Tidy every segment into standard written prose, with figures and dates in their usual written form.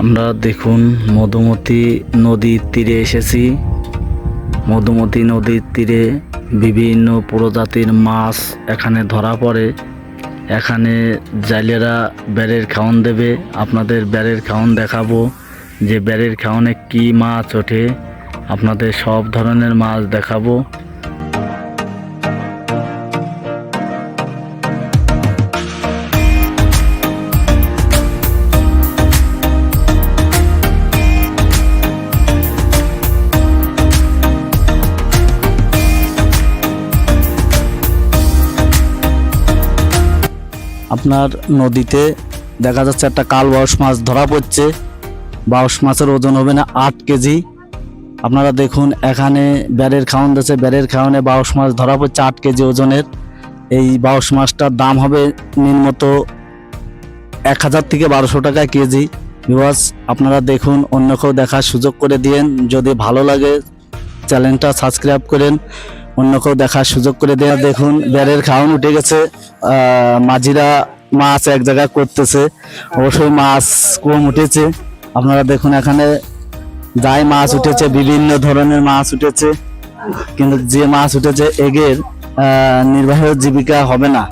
আমরা দেখুন মধুমতি নদীর তীরে এসেছি। মধুমতি নদীর তীরে বিভিন্ন প্রজাতির মাছ এখানে ধরা পড়ে। এখানে জাইলেরা বেড়ের খাওয়ান দেবে। আপনাদের বেড়ের খাওয়ান দেখাবো যে বেড়ের খাওয়ানে কি মাছ ওঠে। আপনাদের সব ধরনের মাছ দেখাবো। আপনার নদীতে দেখা যাচ্ছে একটা কাল বাউস মাছ ধরা পড়ছে। বাউস মাছের ওজন হবে না 8 কেজি। আপনারা দেখুন এখানে বেড়ের খাওয়ান দিচ্ছে, বেড়ের খাওয়ানে বাউস মাছ ধরা পড়ছে 8 কেজি ওজনের। এই বাউস মাছটার দাম হবে নিম্নত 1000 থেকে 1200 টাকা কেজি। ভিউয়ার্স আপনারা দেখুন, অন্যকেও দেখার সুযোগ করে দিয়েন। যদি ভালো লাগে চ্যানেলটা সাবস্ক্রাইব করেন, অন্যকেও দেখার সুযোগ করে দেয়া। দেখুন বেড়ের খাওয়ান উঠে গেছে। মাঝিরা মাছ এক জায়গায় করতেছে, অবশ্যই মাছ কম উঠেছে। আপনারা দেখুন এখানে যাই মাছ উঠেছে, বিভিন্ন ধরনের মাছ উঠেছে, কিন্তু যে মাছ উঠেছে এগের নির্বাহ জীবিকা হবে না।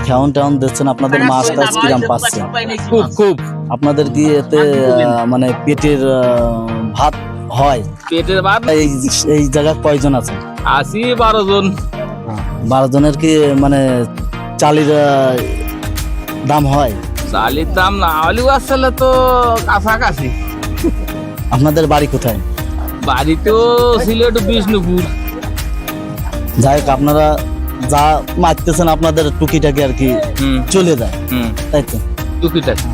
খাওয়ান টাউন দিচ্ছেন, আপনাদের মাছ টাছ কিরাম পাচ্ছেন? খুব আপনাদের কি এতে মানে পেটের ভাত হয়? পেটের ভাত এই জায়গায় কয়জন আছেন? 12 জন। 12 জনের কি মানে চালের দাম হয়? চালের দাম না হলেও আসলে তো কাছাকাছি। আপনাদের বাড়ি কোথায়? বাড়ি তো সিলেট বিষ্ণুপুর। যাই হোক, আপনারা যা মারতেছেন আপনাদের টুকিটাকি আর কি চলে যায়, তাই তো? টুকিটাকি